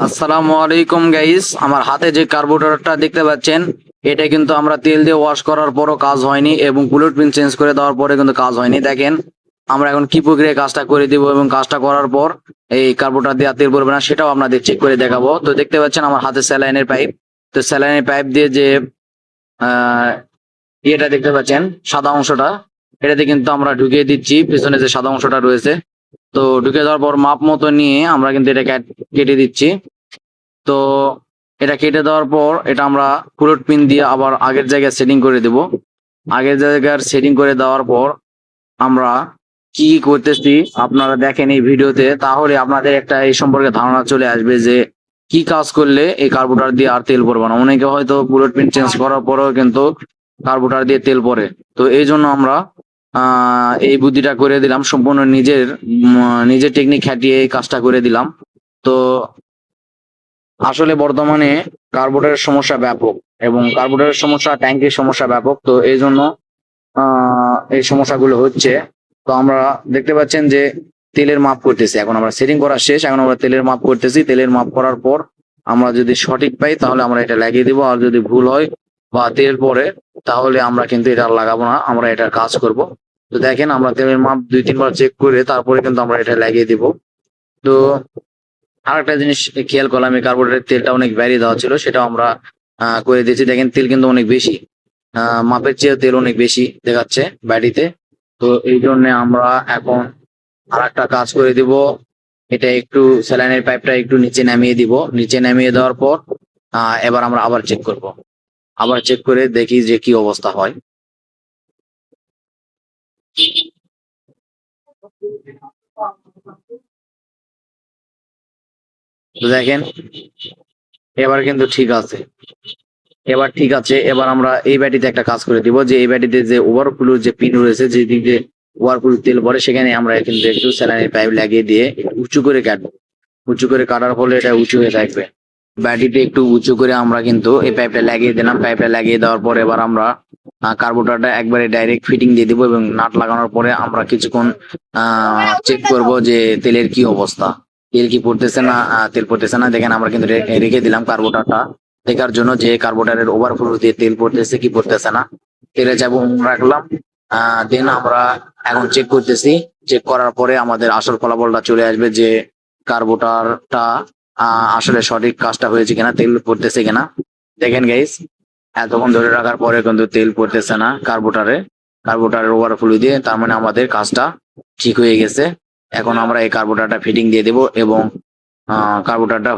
আসসালামু আলাইকুম গাইস, আমার হাতে যে কার্বোরেটরটা দেখতে পাচ্ছেন, এটা কিন্তু আমরা তেল দিয়ে ওয়াশ করার পরও কাজ হয়নি এবং বুলেট পিন চেঞ্জ করে দেওয়ার পরে কিন্তু কাজ হয়নি। দেখেন আমরা এখন কি প্রক্রিয়ায় কাজটা করে দিব এবং কাজটা করার পর এই কার্বোরেটর দিয়ে আর তেল পড়বে না সেটাও আপনাদের চেক করে দেখাবো। তো দেখতে পাচ্ছেন আমার হাতে স্যালাইনের পাইপ। তো স্যালাইনের পাইপ দিয়ে যে আহ ইয়েটা দেখতে পাচ্ছেন, সাদা অংশটা, এটাতে কিন্তু আমরা ঢুকিয়ে দিচ্ছি পিছনে যে সাদা অংশটা রয়েছে। তো ঢুকে দেওয়ার পর মাপ মতো নিয়ে আমরা কিন্তু এটা কেটে দিচ্ছি। তো এটা কেটে দেওয়ার পর এটা আমরা পুরোট পিন দিয়ে আবার আগের জায়গায় সেটিং করে দেব। আগের জায়গার সেটিং করে দেওয়ার পর আমরা কি কি করতেছি আপনারা দেখেন এই ভিডিওতে, তাহলে আপনাদের একটা এই সম্পর্কে ধারণা চলে আসবে যে কি কাজ করলে এই কার্বোরেটর দিয়ে আর তেল পড়বে না। অনেকে হয়তো পুরোট পিন চেঞ্জ করার পরেও কিন্তু কার্বোরেটর দিয়ে তেল পড়ে। তো এই জন্য আমরা এই বুদ্ধিটা করে দিলাম, সম্পূর্ণ নিজের টেকনিক খাটিয়ে এই কাজটা করে দিলাম। তো আসলে বর্তমানে কার্বোরেটরের সমস্যা ব্যাপক এবং কার্বোরেটরের সমস্যা, ট্যাঙ্কির সমস্যা ব্যাপক। তো এই জন্য এই সমস্যাগুলো হচ্ছে। তো আমরা দেখতে পাচ্ছেন যে তেলের মাপ করতেছি, এখন আমরা সেটিং করা শেষ, এখন আমরা তেলের মাপ করতেছি। তেলের মাপ করার পর আমরা যদি সঠিক পাই তাহলে আমরা এটা লাগিয়ে দিব, আর যদি ভুল হয় বা তেল পড়ে তাহলে আমরা কিন্তু এটা আর লাগাবো না, আমরা এটার কাজ করব। তো দেখেন আমরা তেলের মাপ 2-3 বার চেক করে তারপরে কিন্তু আমরা এটা লাগিয়ে দিব। তো আরেকটা জিনিস খেয়াল করলাম, এই কার্বোরেটরের তেলটা অনেক ব্যারি দেওয়া ছিল, সেটাও আমরা করে দিয়েছি। দেখেন তেল কিন্তু অনেক বেশি, মাপের চেয়ে তেল অনেক বেশি দেখাচ্ছে ব্যাটারিতে। তো এই জন্য আমরা এখন আর একটা কাজ করে দিব, এটা একটু স্যালাইনের পাইপটা একটু নিচে নামিয়ে দিব। নিচে নামিয়ে দেওয়ার পর এবার আমরা আবার চেক করব, আবার চেক করে দেখি যে কি অবস্থা হয়। তো দেখেন এবার কিন্তু ঠিক আছে, এবার ঠিক আছে। এবার আমরা এই ব্যাটিতে একটা কাজ করে দিব, যে এই ব্যাটিতে যে ওভারফ্লো যে পিন রয়েছে, যে দিক দিয়ে ওভারফ্লো তেল পড়ে, সেখানে আমরা কিন্তু একটু স্যালাইনের পাইপ লাগিয়ে দিয়ে একটু উঁচু করে কাটবো। উঁচু করে কাটার ফলে এটা উঁচু হয়ে থাকবে। ব্যাটিতে একটু উঁচু করে আমরা কিন্তু এই পাইপটা লাগিয়ে দিলাম। পাইপটা লাগিয়ে দেওয়ার পর এবার আমরা কার্বোরেটরটা একবারে ডাইরেক্ট ফিটিং দিয়ে দিব এবং নাট লাগানোর পরে আমরা কিছুক্ষণ চেক করব যে তেলের কি অবস্থা, তেল কি পড়তেছে না। তেল পড়তেছে না, দেখেন আমরা কিন্তু রেখে দিলাম কার্বোরেটরটা দেখার জন্য যে কার্বোরেটরের ওভারফ্লো দিয়ে তেল পড়তেছে কি পড়তেছে না। তেলে যাবো রাখলাম। দেন আমরা এখন চেক করতেছি। চেক করার পরে আমাদের আসল ফলাফলটা চলে আসবে যে কার্বোরেটরটা আসলে সঠিক কাজটা হয়েছে কিনা, তেল পড়তেছে কিনা। দেখেন গাইস, এতক্ষণ ধরে রাখার পরে কিন্তু তেল পড়তেছে না কার্বোরেটরের ওভারফ্লো দিয়ে, তার মানে আমাদের কাজটা ঠিক হয়ে গেছে। এখন আমরা এই কার্বোরেটরটা ফিটিং দিয়ে দেব এবং কার্বোরেটরটা